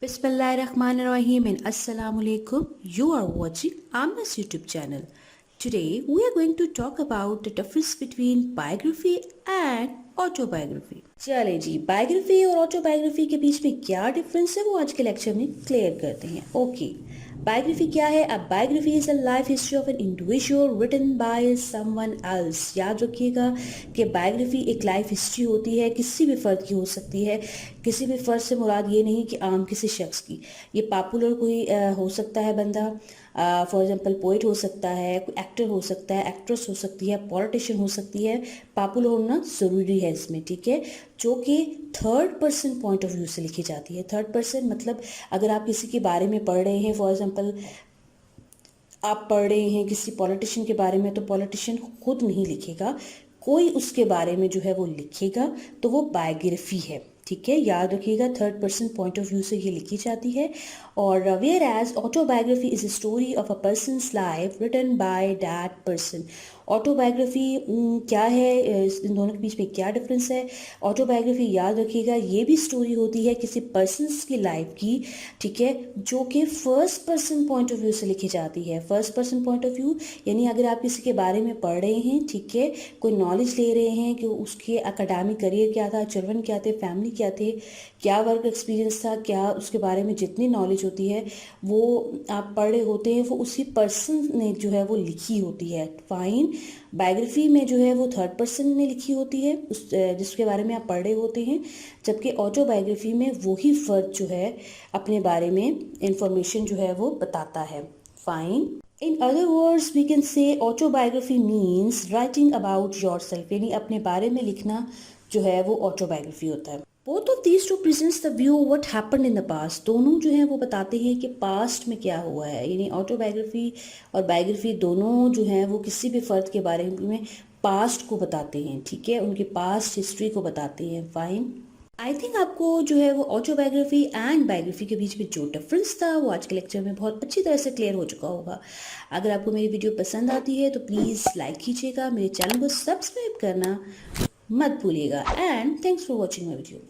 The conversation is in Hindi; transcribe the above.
Bismillahirrahmanirrahim and Assalamu alaikum. You are watching Amna's YouTube channel. Today we are going to talk about the difference between biography and autobiography. चले जी, बायोग्राफी और ऑटोबायोग्राफी के बीच में क्या डिफरेंस है वो आज के लेक्चर में क्लियर करते हैं. ओके, बायोग्राफी क्या है? अब biography is a life history of an individual written by someone else. याद रखिएगा कि बायोग्राफी एक लाइफ हिस्ट्री होती है, किसी भी फर्द की हो सकती है. किसी भी फर्द से मुराद ये नहीं कि आम किसी शख्स की. ये पॉपुलर कोई हो सकता है बंदा, फॉर एग्जांपल पोइट हो सकता है, कोई एक्टर हो सकता है, एक्ट्रेस हो सकती है, पॉलिटिशियन हो सकती है. पॉपुलर होना ज़रूरी है इसमें, ठीक है, जो कि third person point of view से लिखी जाती है. थर्ड पर्सन मतलब अगर आप किसी के बारे में पढ़ रहे हैं, फॉर एग्जांपल आप पढ़ रहे हैं किसी पॉलिटिशियन के बारे में, तो पॉलिटिशियन खुद नहीं लिखेगा, कोई उसके बारे में जो है वो लिखेगा, तो वो बायोग्राफी है. ठीक है, याद रखिएगा third person point of view से ये लिखी जाती है. और whereas autobiography is a story of a person's life written by that person. Autobiography क्या है, इन दोनों के बीच में क्या डिफरेंस है? ऑटोबायोग्राफी याद रखिएगा ये भी स्टोरी होती है किसी पर्सनस की लाइफ की, ठीक है, जो कि first person point of view से लिखी जाती है. First person point of view यानी अगर आप किसी के बारे में पढ़ रहे हैं, ठीक है, कोई नॉलेज ले रहे हैं कि उसके एकेडमिक करियर क्या था, चिल्ड्रन क्या थे, फैमिली क्या थे, क्या वर्क एक्सपीरियंस था, क्या उसके बारे में जितनी नॉलेज होती है वो आप पढ़ रहे होते हैं, वो उसी पर्सन ने जो है वो लिखी होती है. फाइन. बायोग्राफी में जो है वो थर्ड पर्सन ने लिखी होती है उस जिसके बारे में आप पढ़ रहे होते हैं, जबकि ऑटोबायोग्राफी में वही फर्द जो है अपने बारे में इंफॉर्मेशन जो है वो बताता है. Fine. In other words, we can say autobiography means writing about yourself, यानी अपने बारे में लिखना जो है वो ऑटोबायोग्राफी होता है. Both of these two presents the view what happened in the past. दोनों जो है वो बताते हैं कि पास्ट में क्या हुआ है. यानी ऑटोबायोग्राफी और बायोग्राफी दोनों जो है वो किसी भी फर्द के बारे में पास्ट को बताते हैं, ठीक है, उनकी पास्ट हिस्ट्री को बताते हैं. फाइन. आई थिंक आपको जो है वो ऑटोबायोग्राफी एंड बायोग्राफी के बीच में जो डिफरेंस था वो आज के लेक्चर में बहुत अच्छी तरह से क्लियर हो चुका होगा. अगर आपको मेरी वीडियो पसंद आती है तो प्लीज़ लाइक कीजिएगा, मेरे चैनल को सब्सक्राइब करना मत भूलिएगा. And thanks for watching my video.